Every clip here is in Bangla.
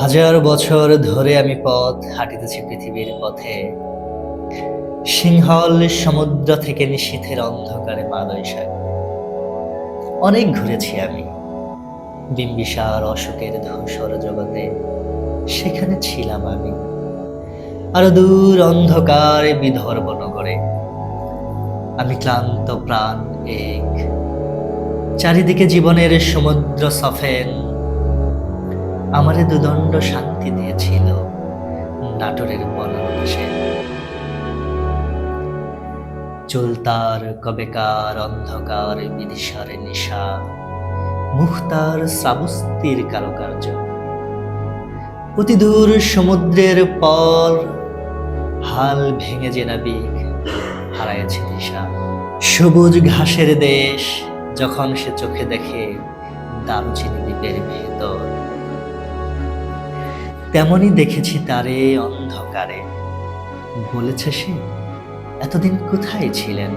হাজার বছর ধরে আমি পথ হাঁটিতেছি পৃথিবীর পথে। সিংহল সমুদ্র থেকে নিশীথের অন্ধকারে মালয় সাগর। অনেক ঘুরেছি আমি বিম্বিসার অশোকের ধূসর জগতে, সেখানে ছিলাম আমি। আরো দূর অন্ধকার বিদর্ভ নগরে আমি ক্লান্ত প্রাণ এক। চারিদিকে জীবনের সমুদ্র সফেন আমারে দুদণ্ড শান্তি দিয়েছিল নাটোরের বনবাসে। চুলতার কবেকার অন্ধকার বিদিশার নিশা, মুখতার শ্রাবস্তির কারুকার্য, অতি দূর সমুদ্রের পর হাল ভেঙে যে নাবিক হারাইছে দিশা। সবুজ ঘাসের দেশ যখন সে চোখে দেখে দারুচিনি দ্বীপের ভেতর, তেমনি দেখেছি তারে অন্ধকারে। বলেছে সে, এতদিন কোথায় ছিলেন?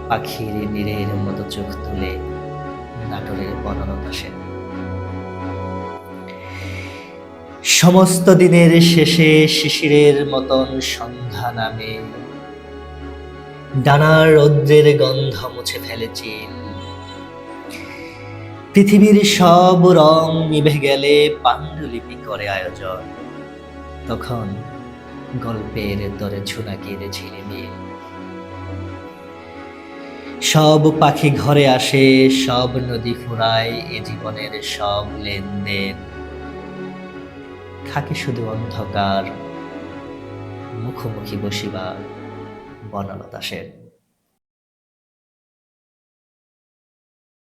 পাখির নীরের মতো চোখ তুলে নাটোরের বনলতাসে। সমস্ত দিনের শেষে শিশিরের মতন সন্ধ্যা নামে, ডানার রৌদ্রের গন্ধ মুছে ফেলেছি। পৃথিবীর সব রং নিভে গেলে পাণ্ডুলিপি করে আয়োজন, তখন গল্পের তরে ঝুনাকির ঝিলিমিল। সব পাখি ঘরে আসে, সব নদী ফুরায়, এ জীবনের সব লেনদেন। থাকে শুধু অন্ধকার, মুখোমুখি বসিবার বনলতাসের।